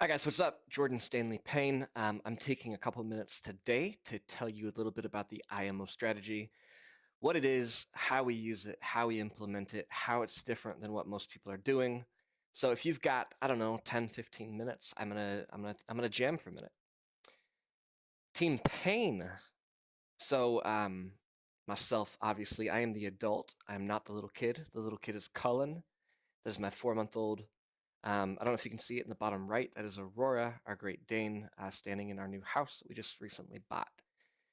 Hi guys, what's up? Jordan Stanley Payne. I'm taking a couple minutes today to tell you a little bit about the I.M.O strategy, what it is, how we use it, how we implement it, how it's different than what most people are doing. So if you've got, I don't know, 10, 15 minutes, I'm gonna jam for a minute. Team Payne. So myself, obviously, I am the adult. I'm not the little kid. The little kid is Cullen. That is my 4-month-old. I don't know if you can see it in the bottom right. That is Aurora, our Great Dane, standing in our new house that we just recently bought.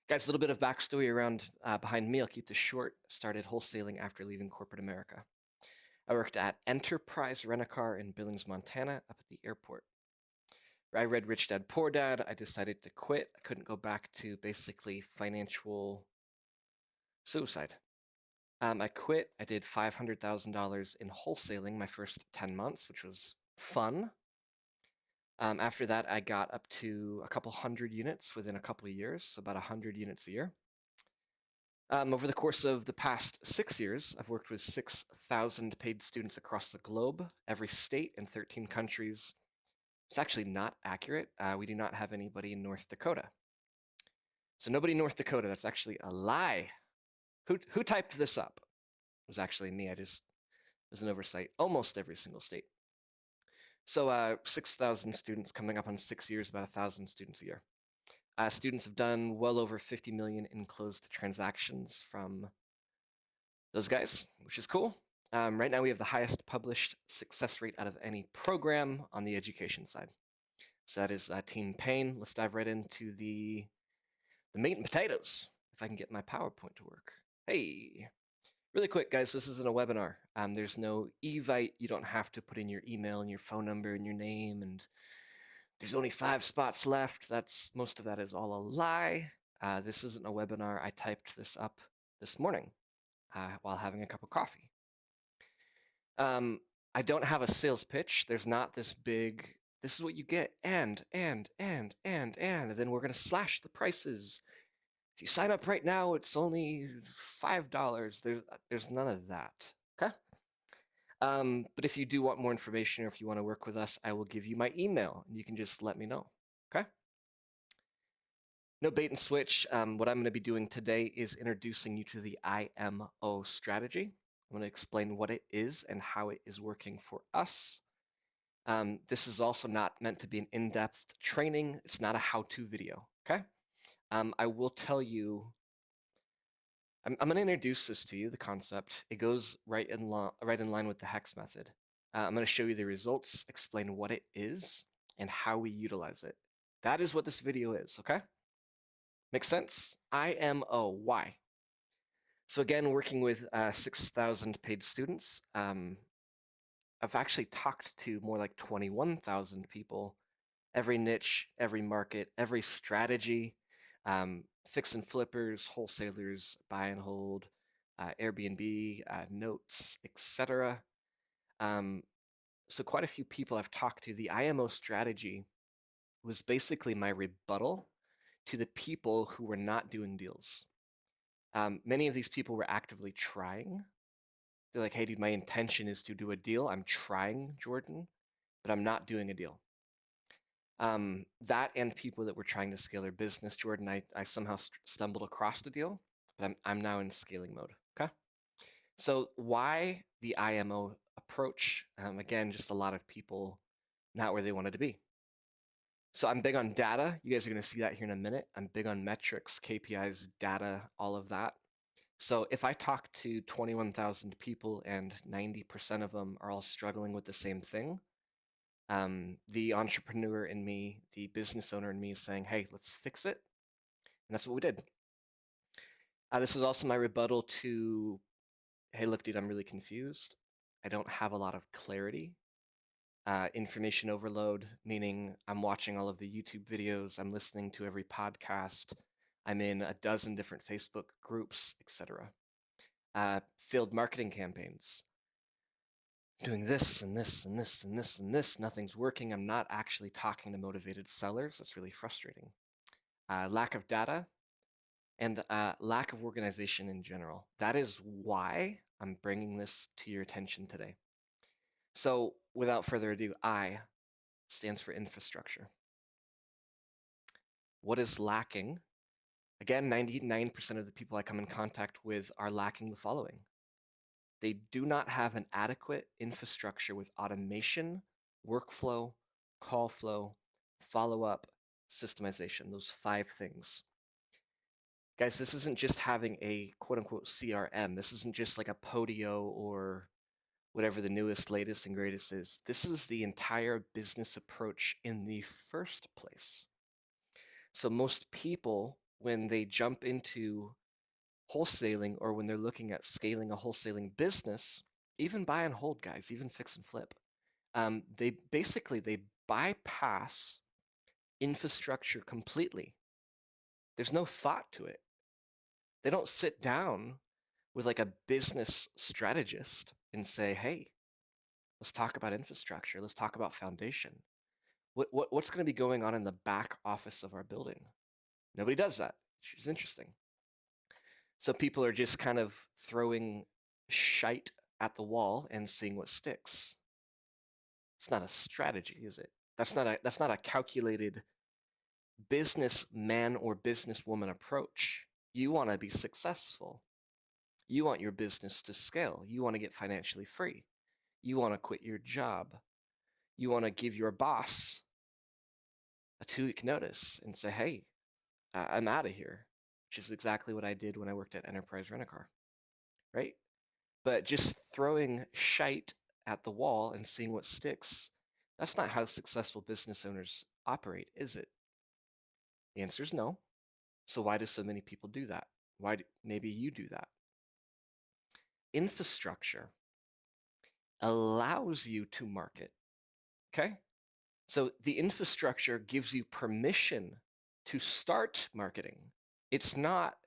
Guys, a little bit of backstory around behind me. I'll keep this short. Started wholesaling after leaving corporate America. I worked at Enterprise Rent-A-Car in Billings, Montana, up at the airport. I read Rich Dad Poor Dad. I decided to quit. I couldn't go back to basically financial suicide. I quit. I did $500,000 in wholesaling my first 10 months, which was fun. After that, I got up to a couple hundred units within a couple of years, so about 100 units a year. Over the course of the past 6 years, I've worked with 6,000 paid students across the globe, every state in 13 countries. It's actually not accurate. We do not have anybody in North Dakota. So nobody in North Dakota, that's actually a lie. Who typed this up? It was actually me. It was an oversight. Almost every single state. So 6,000 students coming up on 6 years, about 1,000 students a year. Students have done well over 50 million in closed transactions from those guys, which is cool. Right now, we have the highest published success rate out of any program on the education side. So that is Team Payne. Let's dive right into the meat and potatoes. If I can get my PowerPoint to work. Hey, really quick, guys. This isn't a webinar. There's no Evite. You don't have to put in your email and your phone number and your name and there's only 5 spots left. Most of that is all a lie. This isn't a webinar. I typed this up this morning while having a cup of coffee. I don't have a sales pitch. There's not this big, this is what you get, and then we're going to slash the prices. If you sign up right now, it's only $5. There's none of that. Okay? But if you do want more information or if you want to work with us, I will give you my email and you can just let me know. Okay? No bait and switch. What I'm going to be doing today is introducing you to the I.M.O strategy. I'm going to explain what it is and how it is working for us. This is also not meant to be an in-depth training. It's not a how-to video. Okay? I will tell you. I'm going to introduce this to you, the concept. It goes right in line with the hex method. I'm going to show you the results, explain what it is, and how we utilize it. That is what this video is, okay? Makes sense? I.M.O. Why? So again, working with 6,000 paid students, I've actually talked to more like 21,000 people, every niche, every market, every strategy, fix and flippers, wholesalers, buy and hold, Airbnb, notes, etc. So quite a few people I've talked to. The I.M.O strategy was basically my rebuttal to the people who were not doing deals. Many of these people were actively trying. They're like, hey, dude, my intention is to do a deal. I'm trying, Jordan, but I'm not doing a deal. That and people that were trying to scale their business, Jordan, I somehow stumbled across the deal, but I'm now in scaling mode. Okay. So why the I.M.O approach? Again, just a lot of people not where they wanted to be. So I'm big on data. You guys are going to see that here in a minute. I'm big on metrics, KPIs, data, all of that. So if I talk to 21,000 people and 90% of them are all struggling with the same thing, the entrepreneur in me, the business owner in me is saying, hey, let's fix it. And that's what we did. This is also my rebuttal to, hey, look, dude, I'm really confused. I don't have a lot of clarity. Information overload, meaning I'm watching all of the YouTube videos, I'm listening to every podcast, I'm in a dozen different Facebook groups, etc. Failed marketing campaigns. Doing this and this and this and this and this, nothing's working. I'm not actually talking to motivated sellers. That's really frustrating. Lack of data and lack of organization in general. That is why I'm bringing this to your attention today. So without further ado, I stands for infrastructure. What is lacking? Again, 99% of the people I come in contact with are lacking the following. They do not have an adequate infrastructure with automation, workflow, call flow, follow-up, systemization, those 5 things. Guys, this isn't just having a quote-unquote CRM. This isn't just like a Podio or whatever the newest, latest, and greatest is. This is the entire business approach in the first place. So most people, when they jump into wholesaling or when they're looking at scaling a wholesaling business, even buy and hold, guys, even fix and flip, they bypass infrastructure completely. There's no thought to it. They don't sit down with like a business strategist and say, hey, let's talk about infrastructure. Let's talk about foundation. What's going to be going on in the back office of our building? Nobody does that, which is interesting. So people are just kind of throwing shite at the wall and seeing what sticks. It's not a strategy, is it? That's not a calculated businessman or businesswoman approach. You want to be successful. You want your business to scale. You want to get financially free. You want to quit your job. You want to give your boss a 2-week notice and say, hey, I'm out of here, which is exactly what I did when I worked at Enterprise Rent-A-Car, right? But just throwing shite at the wall and seeing what sticks, that's not how successful business owners operate, is it? The answer is no. So why do so many people do that? Maybe you do that. Infrastructure allows you to market, okay? So the infrastructure gives you permission to start marketing. It's not,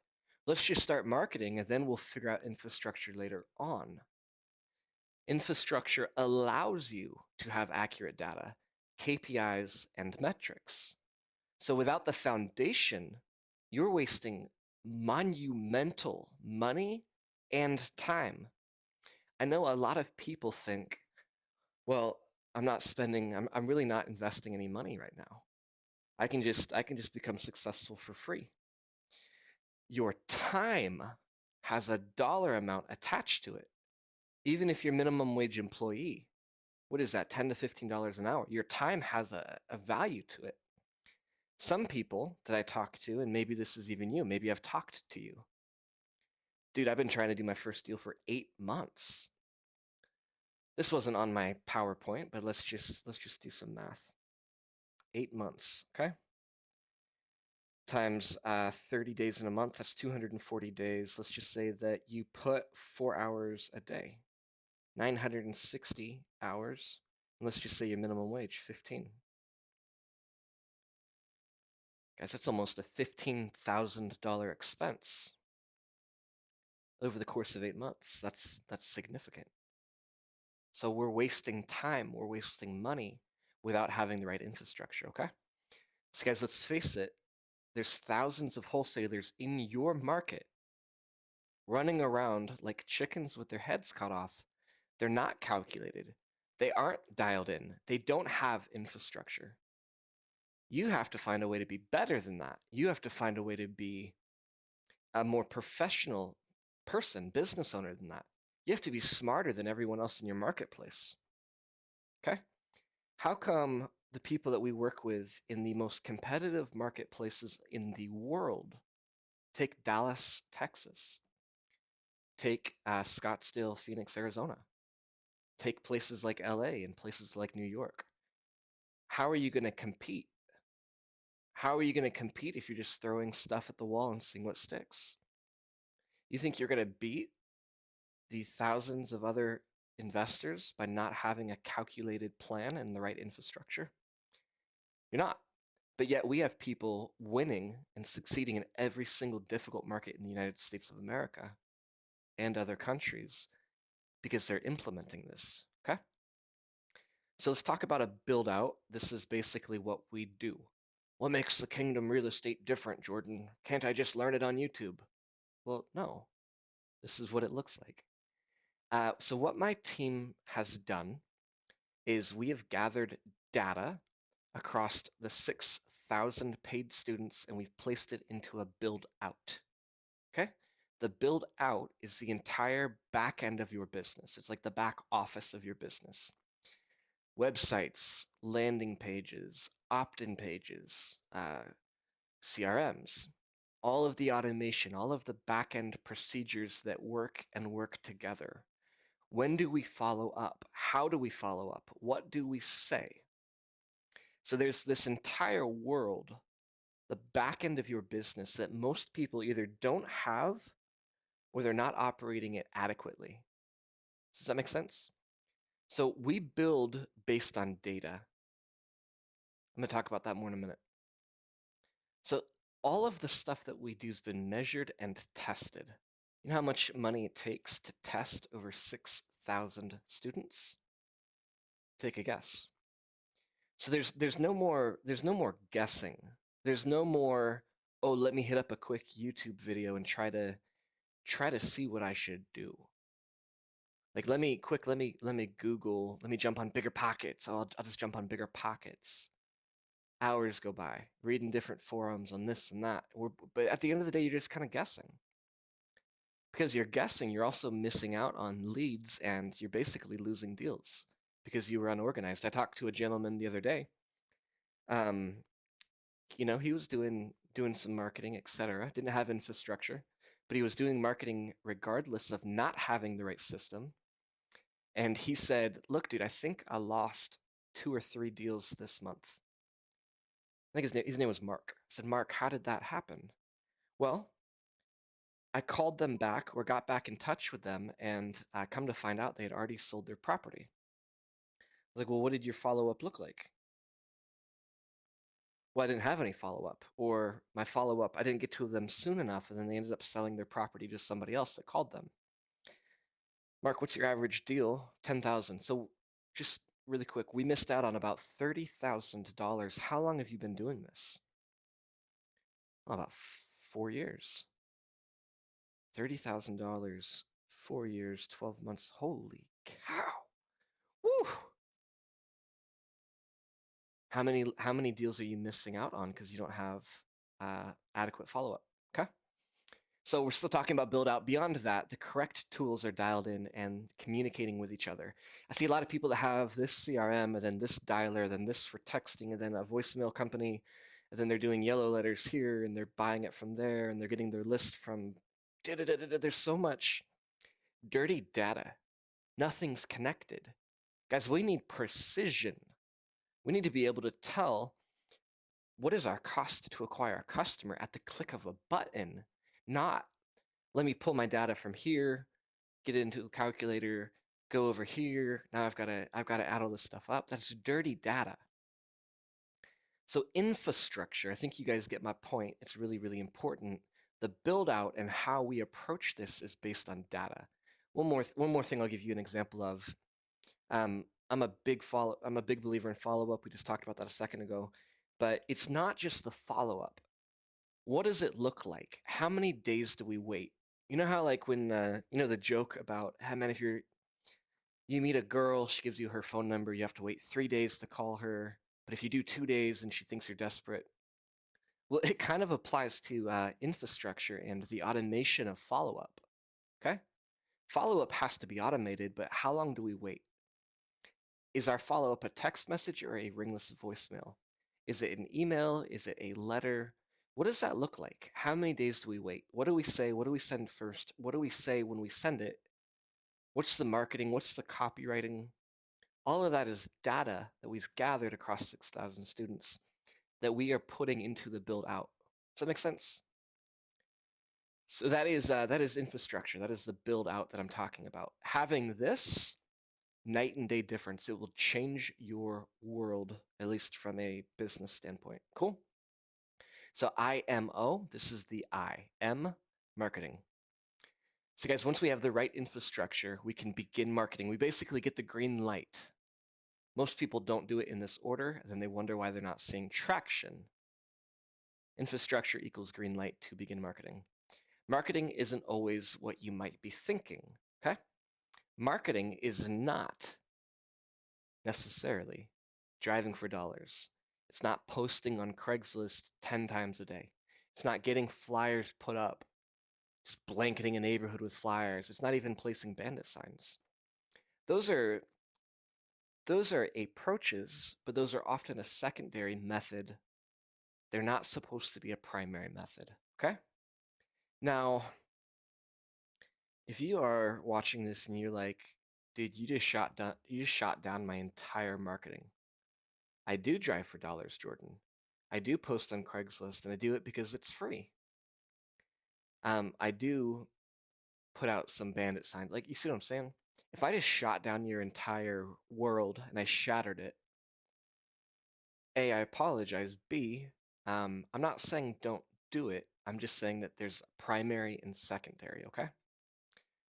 let's just start marketing and then we'll figure out infrastructure later on. Infrastructure allows you to have accurate data, KPIs, and metrics. So without the foundation, you're wasting monumental money and time. I know a lot of people think, well, I'm really not investing any money right now. I can just become successful for free. Your time has a dollar amount attached to it. Even if you're minimum wage employee, what is that, $10 to $15 an hour? Your time has a value to it. Some people that I talk to, and maybe this is even you, maybe I've talked to you. Dude, I've been trying to do my first deal for 8 months. This wasn't on my PowerPoint, but let's just do some math. 8 months, okay? Times 30 days in a month, that's 240 days. Let's just say that you put 4 hours a day, 960 hours. And let's just say your minimum wage, 15. Guys, that's almost a $15,000 expense over the course of 8 months. That's significant. So we're wasting time, we're wasting money without having the right infrastructure, okay? So guys, let's face it, there's thousands of wholesalers in your market running around like chickens with their heads cut off. They're not calculated. They aren't dialed in. They don't have infrastructure. You have to find a way to be better than that. You have to find a way to be a more professional person, business owner than that. You have to be smarter than everyone else in your marketplace. Okay? How come the people that we work with in the most competitive marketplaces in the world, take Dallas, Texas, take Scottsdale, Phoenix, Arizona, take places like LA and places like New York, how are you going to compete? How are you going to compete if you're just throwing stuff at the wall and seeing what sticks? You think you're going to beat the thousands of other investors by not having a calculated plan and the right infrastructure? You're not. But yet we have people winning and succeeding in every single difficult market in the United States of America and other countries because they're implementing this, okay? So let's talk about a build out. This is basically what we do. What makes the Kingdom real estate different, Jordan? Can't I just learn it on YouTube? Well, no. This is what it looks like. So what my team has done is we have gathered data across the 6,000 paid students, and we've placed it into a build out. Okay? The build out is the entire back end of your business. It's like the back office of your business. Websites, landing pages, opt-in pages, CRMs, all of the automation, all of the back-end procedures that work and work together. When do we follow up? How do we follow up? What do we say? So there's this entire world, the back end of your business, that most people either don't have or they're not operating it adequately. Does that make sense? So we build based on data. I'm going to talk about that more in a minute. So all of the stuff that we do has been measured and tested. You know how much money it takes to test over 6,000 students? Take a guess. So there's no more guessing. There's no more, oh, let me hit up a quick YouTube video and try to see what I should do. Like let me Google, let me jump on Bigger Pockets. I'll just jump on Bigger Pockets. Hours go by reading different forums on this and that. But at the end of the day, you're just kind of guessing. Because you're guessing, you're also missing out on leads and you're basically losing deals because you were unorganized. I talked to a gentleman the other day. He was doing some marketing, etc. Didn't have infrastructure, but he was doing marketing regardless of not having the right system. And he said, "Look, dude, I think I lost 2 or 3 deals this month." I think his name was Mark. I said, "Mark, how did that happen?" Well, I called them back or got back in touch with them, and come to find out they had already sold their property. I was like, "Well, what did your follow-up look like?" Well, I didn't have any follow-up, or my follow-up, I didn't get to them soon enough, and then they ended up selling their property to somebody else that called them. Mark, what's your average deal? 10,000. So just really quick, we missed out on about $30,000. How long have you been doing this? Well, about 4 years. $30,000, 4 years, 12 months. Holy cow. Woo! How many deals are you missing out on because you don't have adequate follow-up? Okay. So we're still talking about build out. Beyond that, the correct tools are dialed in and communicating with each other. I see a lot of people that have this CRM and then this dialer, then this for texting, and then a voicemail company, and then they're doing yellow letters here, and they're buying it from there, and they're getting their list from da-da-da-da-da. There's so much dirty data. Nothing's connected. Guys, we need precision. We need to be able to tell what is our cost to acquire a customer at the click of a button, not let me pull my data from here, get it into a calculator, go over here. Now I've got to add all this stuff up. That's dirty data. So infrastructure, I think you guys get my point. It's really, really important. The build out and how we approach this is based on data. One more thing I'll give you an example of. I'm a big believer in follow-up. We just talked about that a second ago. But it's not just the follow-up. What does it look like? How many days do we wait? You know how like when the joke about, hey man, if you meet a girl, she gives you her phone number, you have to wait 3 days to call her. But if you do 2 days and she thinks you're desperate, well, it kind of applies to infrastructure and the automation of follow-up. Okay, follow-up has to be automated, but how long do we wait? Is our follow-up a text message or a ringless voicemail? Is it an email? Is it a letter? What does that look like? How many days do we wait? What do we say? What do we send first? What do we say when we send it? What's the marketing? What's the copywriting? All of that is data that we've gathered across 6,000 students that we are putting into the build out. Does that make sense? So that is infrastructure. That is the build out that I'm talking about. Having this, night and day difference. It will change your world, at least from a business standpoint. Cool. So I.M.O, this is the I.M marketing. So guys, once we have the right infrastructure, we can begin marketing. We basically get the green light. Most people don't do it in this order, and then they wonder why they're not seeing traction. Infrastructure equals green light to begin marketing. Marketing isn't always what you might be thinking, okay? Marketing is not necessarily driving for dollars. It's not posting on Craigslist 10 times a day. It's not getting flyers put up, just blanketing a neighborhood with flyers. It's not even placing bandit signs. Those are approaches, but those are often a secondary method. They're not supposed to be a primary method, okay? Now, if you are watching this and you're like, dude, you just shot down my entire marketing. I do drive for dollars, Jordan. I do post on Craigslist, and I do it because it's free. I do put out some bandit signs. Like, you see what I'm saying? If I just shot down your entire world and I shattered it, A, I apologize. B, I'm not saying don't do it. I'm just saying that there's primary and secondary, okay?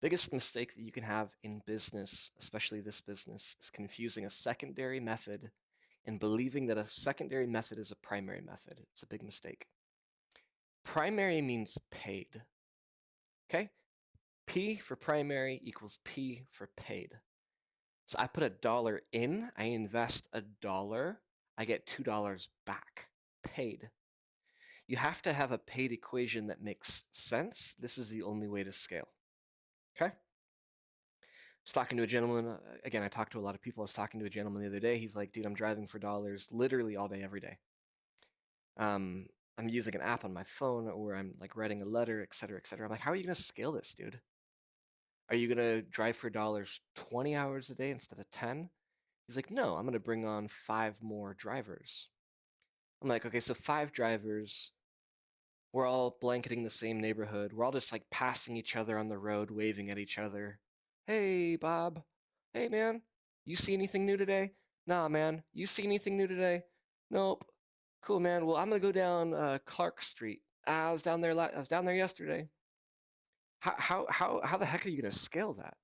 Biggest mistake that you can have in business, especially this business, is confusing a secondary method and believing that a secondary method is a primary method. It's a big mistake. Primary means paid, okay? P for primary equals P for paid. So I put $1 in, I invest $1, I get $2 back, paid. You have to have a paid equation that makes sense. This is the only way to scale, okay? I was talking to a gentleman, again, I talk to a lot of people. I was talking to a gentleman the other day. He's like, dude, I'm driving for dollars literally all day, every day. I'm using an app on my phone, or I'm like writing a letter, et cetera, et cetera. I'm like, how are you going to scale this, dude? Are you going to drive for dollars 20 hours a day instead of 10? He's like, no, I'm going to bring on 5 more drivers. I'm like, okay, so 5 drivers, we're all blanketing the same neighborhood. We're all just like passing each other on the road, waving at each other. Hey, Bob. Hey, man. You see anything new today? Nah, man. You see anything new today? Nope. Cool, man. Well, I'm gonna go down Clark Street. I was down there. I was down there yesterday. How the heck are you gonna scale that,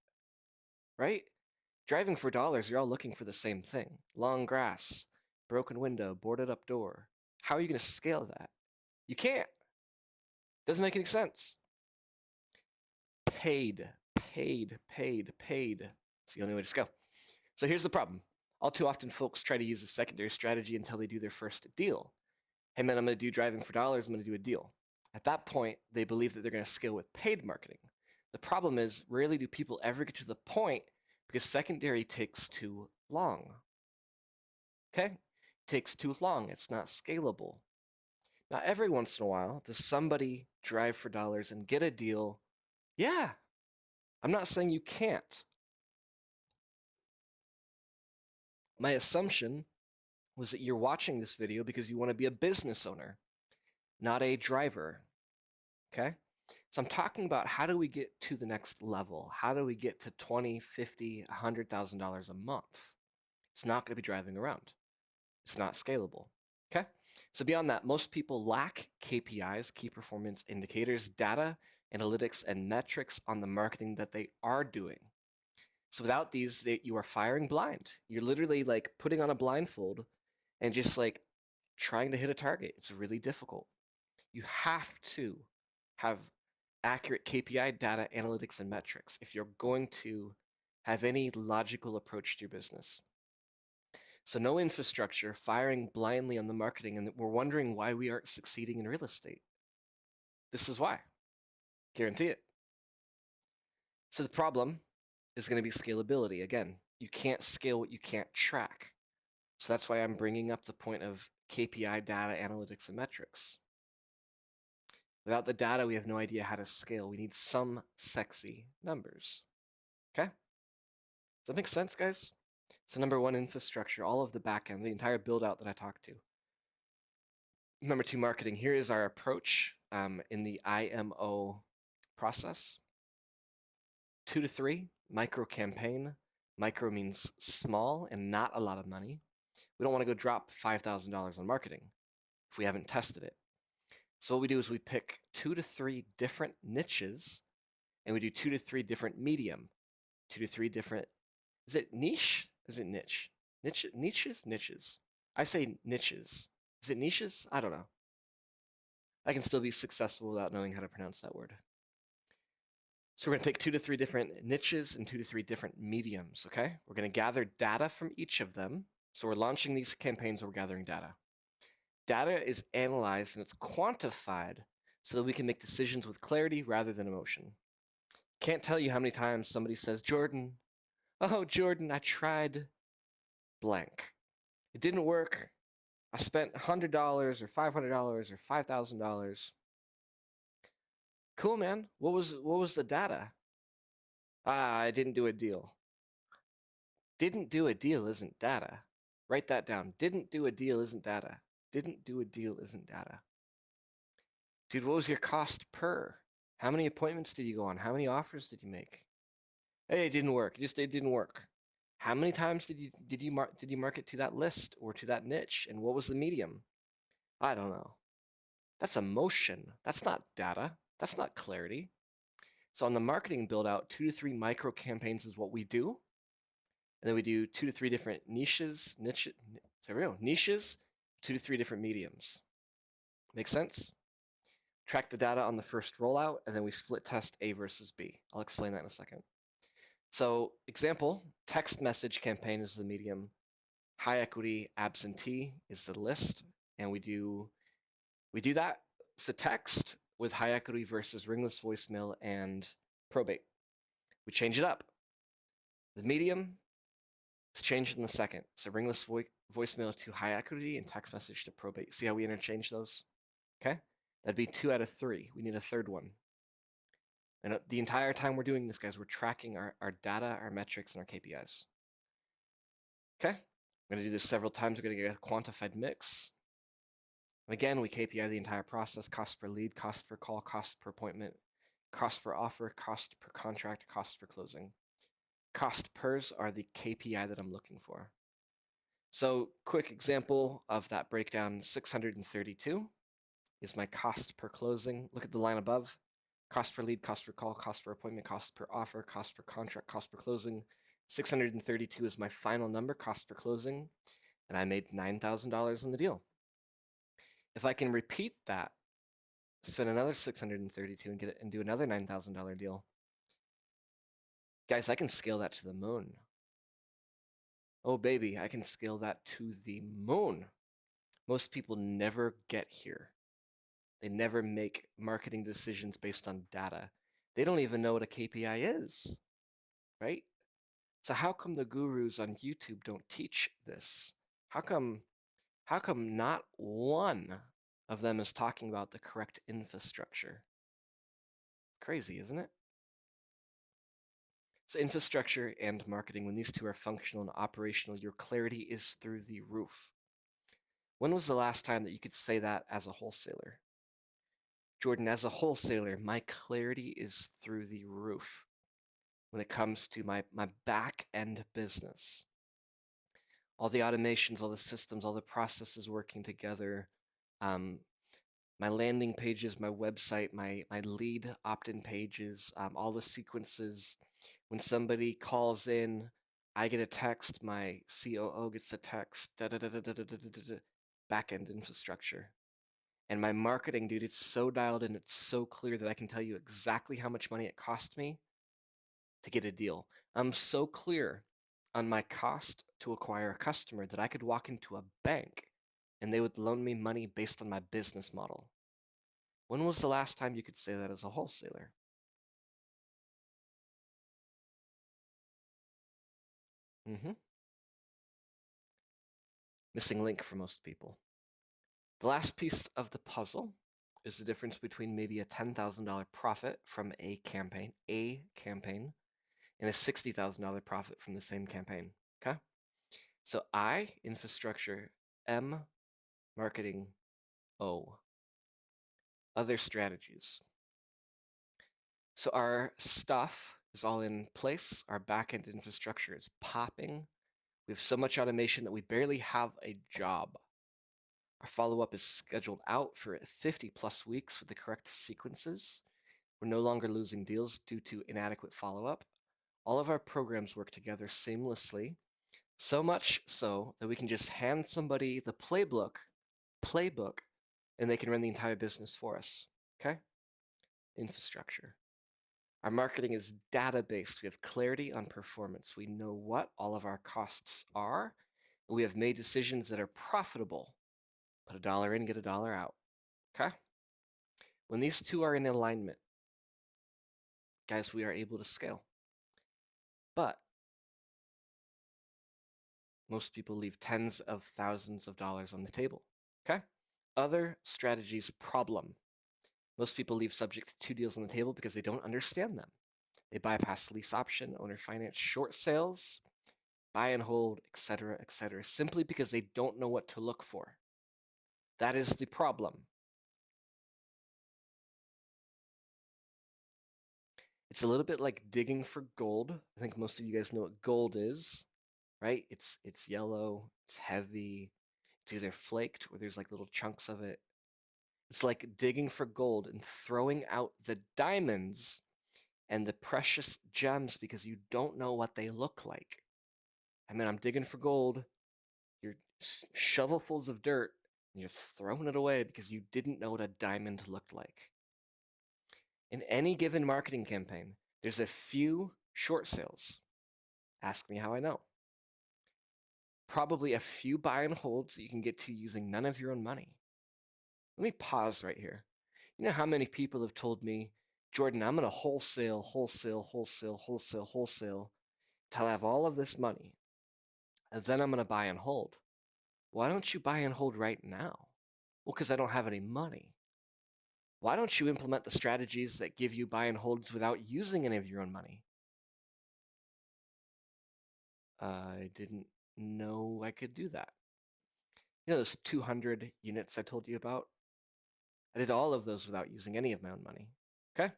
right? Driving for dollars, you're all looking for the same thing: long grass, broken window, boarded up door. How are you gonna scale that? You can't. Doesn't make any sense. Paid, paid, paid, paid. It's the only way to scale. So here's the problem. All too often, folks try to use a secondary strategy until they do their first deal. Hey man, I'm going to do driving for dollars. I'm going to do a deal. At that point, they believe that they're going to scale with paid marketing. The problem is, rarely do people ever get to the point because secondary takes too long. Okay? It takes too long. It's not scalable. Now, every once in a while, does somebody drive for dollars and get a deal? Yeah. I'm not saying you can't. My assumption was that you're watching this video because you want to be a business owner, not a driver. Okay? So I'm talking about how do we get to the next level? How do we get to $20, $50, $100,000 a month? It's not going to be driving around. It's not scalable. Okay? So beyond that, most people lack KPIs, key performance indicators, data, analytics, and metrics on the marketing that they are doing. So without these, you are firing blind. You're literally like putting on a blindfold and just like trying to hit a target. It's really difficult. You have to have accurate KPI data, analytics, and metrics if you're going to have any logical approach to your business. So no infrastructure, firing blindly on the marketing, and we're wondering why we aren't succeeding in real estate. This is why. Guarantee it. So the problem is going to be scalability. Again, you can't scale what you can't track. So that's why I'm bringing up the point of KPI data, analytics, and metrics. Without the data, we have no idea how to scale. We need some sexy numbers. Okay? Does that make sense, guys? So number 1, infrastructure, all of the backend, the entire build out that I talked to. Number 2, marketing. Here is our approach in the I.M.O process. 2 to 3, micro campaign. Micro means small and not a lot of money. We don't want to go drop $5,000 on marketing if we haven't tested it. So what we do is we pick 2 to 3 different niches, and we do 2 to 3 different medium, 2 to 3 different. Is it niche? Is it niche? Niches? Niches. I say niches. Is it niches? I don't know. I can still be successful without knowing how to pronounce that word. So we're going to pick 2 to 3 different niches and 2 to 3 different mediums, okay? We're going to gather data from each of them. So we're launching these campaigns, we're gathering data. Data is analyzed and it's quantified so that we can make decisions with clarity rather than emotion. Can't tell you how many times somebody says, Jordan, oh, Jordan, I tried blank. It didn't work. I spent $100 or $500 or $5,000. Cool, man. What was the data? I didn't do a deal. Didn't do a deal isn't data. Write that down. Didn't do a deal isn't data. Didn't do a deal isn't data. Dude, what was your cost per? How many appointments did you go on? How many offers did you make? Hey, it didn't work. It didn't work. How many times did you market to that list or to that niche? And what was the medium? I don't know. That's emotion. That's not data. That's not clarity. So on the marketing build out, 2 to 3 micro campaigns is what we do. And then we do 2 to 3 different niches, 2 to 3 different mediums. Make sense? Track the data on the first rollout, and then we split test A versus B. I'll explain that in a second. So example, text message campaign is the medium. High equity absentee is the list. And we do that. So text with high equity versus ringless voicemail and probate. We change it up. The medium is changed in the second. So ringless voicemail to high equity and text message to probate. See how we interchange those? Okay? That'd be 2 out of 3. We need a third one. And the entire time we're doing this, guys, we're tracking our data, our metrics, and our KPIs. Okay? We're going to do this several times. We're going to get a quantified mix. And again, we KPI the entire process: cost per lead, cost per call, cost per appointment, cost per offer, cost per contract, cost per closing. Cost pers are the KPI that I'm looking for. So quick example of that breakdown, 632 is my cost per closing. Look at the line above. Cost per lead, cost per call, cost per appointment, cost per offer, cost per contract, cost per closing. 632 is my final number, cost per closing, and I made $9,000 in the deal. If I can repeat that, spend another 632 and get it and do another $9,000 deal, guys, I can scale that to the moon. Oh baby, I can scale that to the moon. Most people never get here. They never make marketing decisions based on data. They don't even know what a KPI is, right? So how come the gurus on YouTube don't teach this? How come not one of them is talking about the correct infrastructure? Crazy, isn't it? So infrastructure and marketing, when these two are functional and operational, your clarity is through the roof. When was the last time that you could say that as a wholesaler? Jordan, as a wholesaler, my clarity is through the roof when it comes to my back end business. All the automations, all the systems, all the processes working together, my landing pages, my website, my lead opt-in pages, all the sequences. When somebody calls in, I get a text, my COO gets a text, back-end infrastructure. And my marketing, dude, it's so dialed in, it's so clear that I can tell you exactly how much money it cost me to get a deal. I'm so clear on my cost to acquire a customer that I could walk into a bank and they would loan me money based on my business model. When was the last time you could say that as a wholesaler? Missing link for most people. The last piece of the puzzle is the difference between maybe a $10,000 profit from a campaign, and a $60,000 profit from the same campaign. Okay? So I, infrastructure, M, marketing, O. Other strategies. So our stuff is all in place. Our backend infrastructure is popping. We have so much automation that we barely have a job. Our follow-up is scheduled out for 50 plus weeks with the correct sequences. We're no longer losing deals due to inadequate follow-up. All of our programs work together seamlessly, so much so that we can just hand somebody the playbook, and they can run the entire business for us. Okay? Infrastructure. Our marketing is data-based. We have clarity on performance. We know what all of our costs are. We have made decisions that are profitable, Put $1 in, get $1 out. Okay? When these two are in alignment, guys, we are able to scale. But most people leave tens of thousands of dollars on the table. Okay? Other strategies problem. Most people leave subject to 2 deals on the table because they don't understand them. They bypass lease option, owner finance, short sales, buy and hold, etc., simply because they don't know what to look for. That is the problem. It's a little bit like digging for gold. I think most of you guys know what gold is, right? It's yellow, it's heavy, it's either flaked or there's like little chunks of it. It's like digging for gold and throwing out the diamonds and the precious gems because you don't know what they look like. I mean, I'm digging for gold. You're shovelfuls of dirt and you're throwing it away because you didn't know what a diamond looked like. In any given marketing campaign, there's a few short sales. Ask me how I know. Probably a few buy and holds that you can get to using none of your own money. Let me pause right here. You know how many people have told me, Jordan, I'm going to wholesale till I have all of this money, and then I'm going to buy and hold. Why don't you buy and hold right now? Well, because I don't have any money. Why don't you implement the strategies that give you buy and holds without using any of your own money? I didn't know I could do that. You know those 200 units I told you about? I did all of those without using any of my own money. Okay?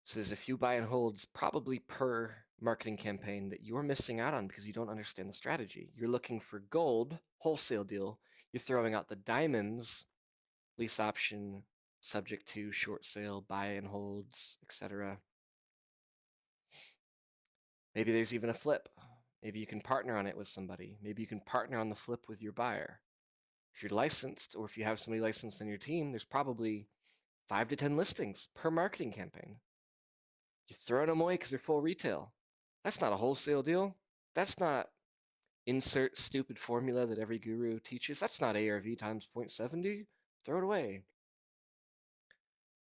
So there's a few buy and holds probably per marketing campaign that you're missing out on because you don't understand the strategy. You're looking for gold, wholesale deal. You're throwing out the diamonds, lease option, subject to short sale, buy and holds, etc. Maybe there's even a flip. Maybe you can partner on it with somebody. Maybe you can partner on the flip with your buyer. If you're licensed or if you have somebody licensed on your team, there's probably 5 to 10 listings per marketing campaign. You're throwing them away because they're full retail. That's not a wholesale deal. That's not insert stupid formula that every guru teaches. That's not ARV times 0.70. Throw it away.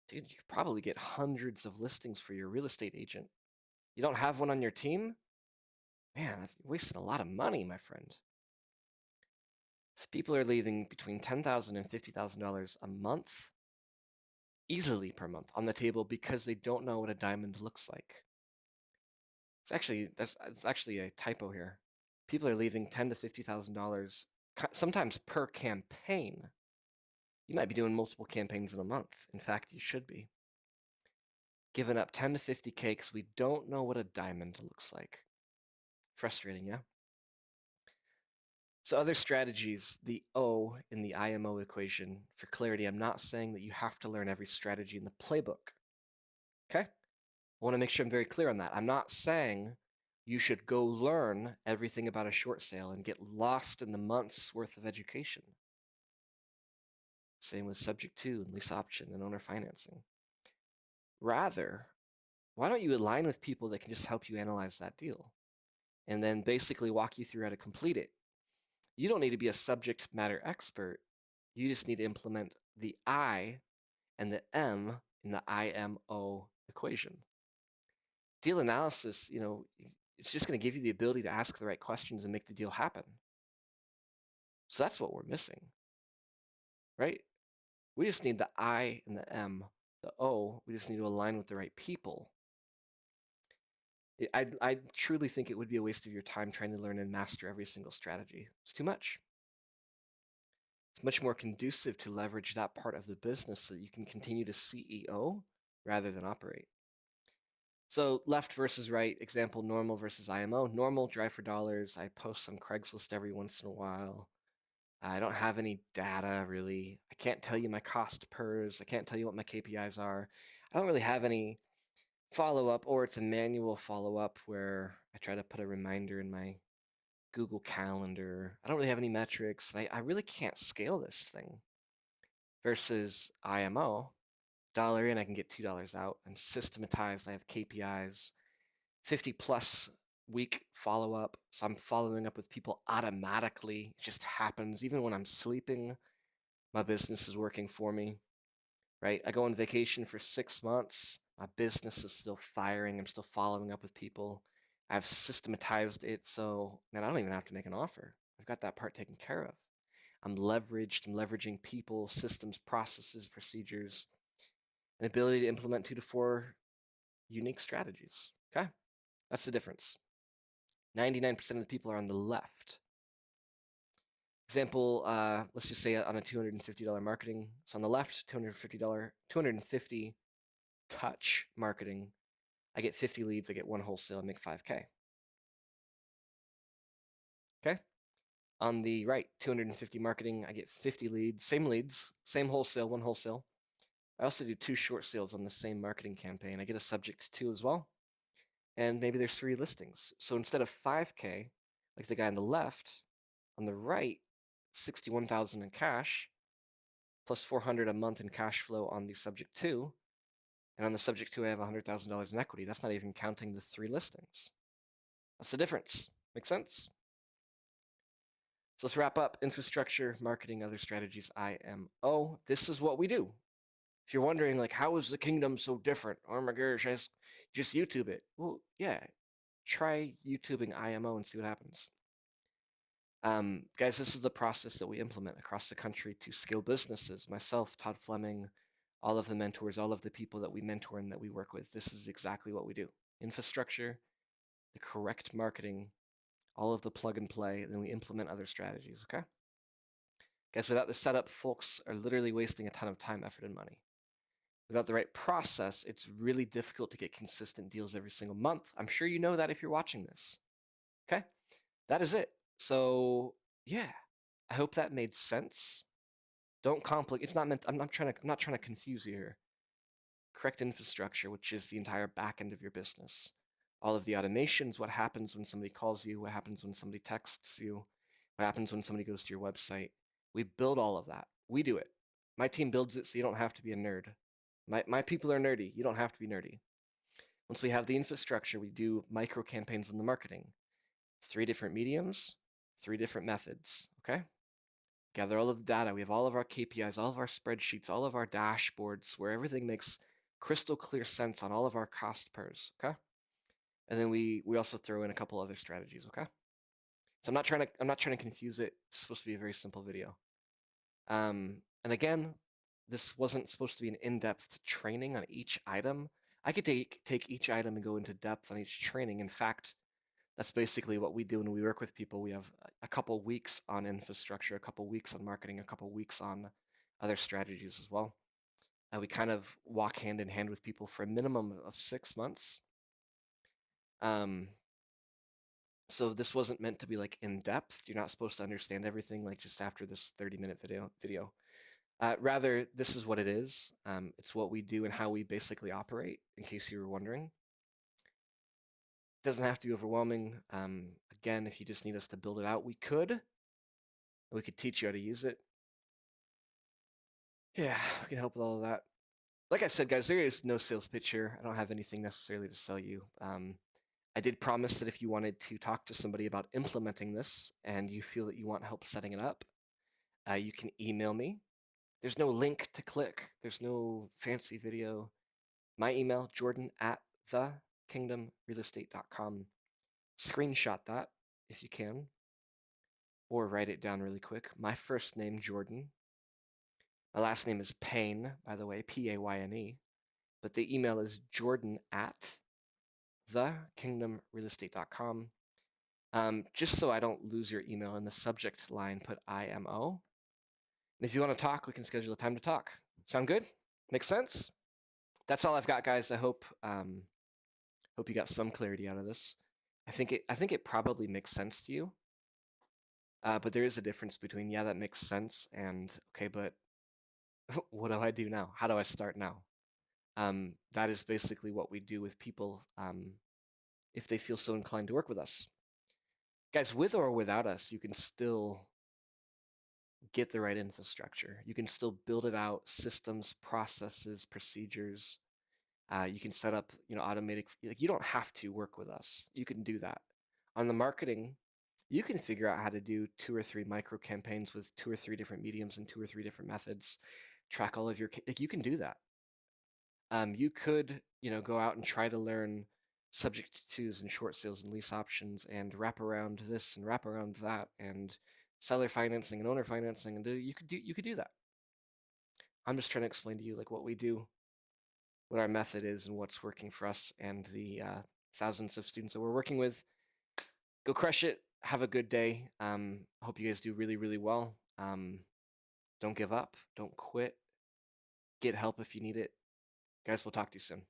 Dude, you could probably get hundreds of listings for your real estate agent. You don't have one on your team? Man, that's wasting a lot of money, my friend. So people are leaving between $10,000 and $50,000 a month, easily per month, on the table because they don't know what a diamond looks like. It's actually a typo here. People are leaving $10,000 to $50,000 sometimes per campaign. You might be doing multiple campaigns in a month. In fact, you should be. Giving up 10 to 50K because we don't know what a diamond looks like. Frustrating, yeah? So other strategies, the O in the I.M.O equation, for clarity, I'm not saying that you have to learn every strategy in the playbook. Okay? I want to make sure I'm very clear on that. I'm not saying you should go learn everything about a short sale and get lost in the months worth of education. Same with subject to and lease option and owner financing. Rather, why don't you align with people that can just help you analyze that deal and then basically walk you through how to complete it? You don't need to be a subject matter expert. You just need to implement the I and the M in the I.M.O equation. Deal analysis, it's just going to give you the ability to ask the right questions and make the deal happen. So that's what we're missing, right? We just need the I and the M. The O, we just need to align with the right people. I truly think it would be a waste of your time trying to learn and master every single strategy. It's too much. It's much more conducive to leverage that part of the business so that you can continue to CEO rather than operate. So left versus right, example, normal versus I.M.O. Normal, drive for dollars. I post on Craigslist every once in a while. I don't have any data really. I can't tell you my cost pers. I can't tell you what my KPIs are. I don't really have any follow-up, or it's a manual follow-up where I try to put a reminder in my Google Calendar. I don't really have any metrics. I really can't scale this thing. Versus I.M.O, dollar in, I can get $2 out. I'm systematized. I have KPIs, 50 plus week follow-up. So I'm following up with people automatically. It just happens. Even when I'm sleeping, my business is working for me, right? I go on vacation for 6 months. My business is still firing. I'm still following up with people. I've systematized it so, man, I don't even have to make an offer. I've got that part taken care of. I'm leveraged. I'm leveraging people, systems, processes, procedures, an ability to implement 2 to 4 unique strategies. Okay? That's the difference. 99% of the people are on the left. Example, let's just say on a $250 marketing. So on the left, $250 touch marketing. I get 50 leads, I get 1 wholesale, I make 5K. Okay? On the right, 250 marketing, I get 50 leads, same wholesale, 1 wholesale. I also do 2 short sales on the same marketing campaign. I get a subject to as well. And maybe there's 3 listings. So instead of 5K, like the guy on the left, on the right, 61,000 in cash, plus 400 a month in cash flow on the subject to, and on the subject to I have $100,000 in equity. That's not even counting the 3 listings. That's the difference. Make sense? So let's wrap up. Infrastructure, marketing, other strategies, I.M.O. This is what we do. If you're wondering, like, how is the kingdom so different? Oh my gosh, just YouTube it. Well, yeah, try YouTubing I.M.O and see what happens. Guys, this is the process that we implement across the country to scale businesses. Myself, Todd Fleming, all of the mentors, all of the people that we mentor and that we work with, this is exactly what we do. Infrastructure, the correct marketing, all of the plug and play, and then we implement other strategies, okay? Guys, without the setup, folks are literally wasting a ton of time, effort, and money. Without the right process, it's really difficult to get consistent deals every single month. I'm sure you know that if you're watching this, okay? That is it. So, yeah, I hope that made sense. Don't complicate. It's not meant. I'm not trying to confuse you here. Correct infrastructure, which is the entire back end of your business. All of the automations, what happens when somebody calls you, what happens when somebody texts you, what happens when somebody goes to your website. We build all of that. We do it. My team builds it so you don't have to be a nerd. My people are nerdy. You don't have to be nerdy. Once we have the infrastructure, we do micro campaigns on the marketing. 3 different mediums, 3 different methods, okay? Gather all of the data. We have all of our KPIs, all of our spreadsheets, all of our dashboards where everything makes crystal clear sense on all of our cost pairs, okay? And then we also throw in a couple other strategies, okay? So I'm not trying to confuse it. It's supposed to be a very simple video. And again, this wasn't supposed to be an in-depth training on each item. I could take each item and go into depth on each training. In fact, that's basically what we do when we work with people. We have a couple weeks on infrastructure, a couple weeks on marketing, a couple weeks on other strategies as well. We kind of walk hand in hand with people for a minimum of 6 months. So this wasn't meant to be like in depth. You're not supposed to understand everything like just after this 30-minute video. Rather, this is what it is. It's what we do and how we basically operate, in case you were wondering. It doesn't have to be overwhelming. Again, if you just need us to build it out, we could. We could teach you how to use it. Yeah, we can help with all of that. Like I said, guys, there is no sales pitch here. I don't have anything necessarily to sell you. I did promise that if you wanted to talk to somebody about implementing this and you feel that you want help setting it up, you can email me. There's no link to click. There's no fancy video. My email, jordan@thekingdomrealestate.com. Screenshot that if you can, or write it down really quick. My first name, Jordan. My last name is Payne, by the way, Payne. But the email is jordan@thekingdomrealestate.com. Just so I don't lose your email, in the subject line, put I.M.O. And if you want to talk, we can schedule a time to talk. Sound good? Make sense? That's all I've got, guys. I hope you got some clarity out of this. I think it probably makes sense to you. But there is a difference between, yeah, that makes sense, and okay, but what do I do now? How do I start now? That is basically what we do with people if they feel so inclined to work with us. Guys, with or without us, you can still get the right infrastructure. You can still build it out, systems, processes, procedures. You can set up, automated, like, you don't have to work with us. You can do that. On the marketing, you can figure out how to do 2 or 3 micro campaigns with 2 or 3 different mediums and 2 or 3 different methods. Track all of your, like, you can do that. You could, go out and try to learn subject twos and short sales and lease options and wrap around this and wrap around that and seller financing and owner financing, and you could do that. I'm just trying to explain to you like what we do, what our method is, and what's working for us and the thousands of students that we're working with. Go crush it. Have a good day. Hope you guys do really, really well. Don't give up. Don't quit. Get help if you need it. Guys, we'll talk to you soon.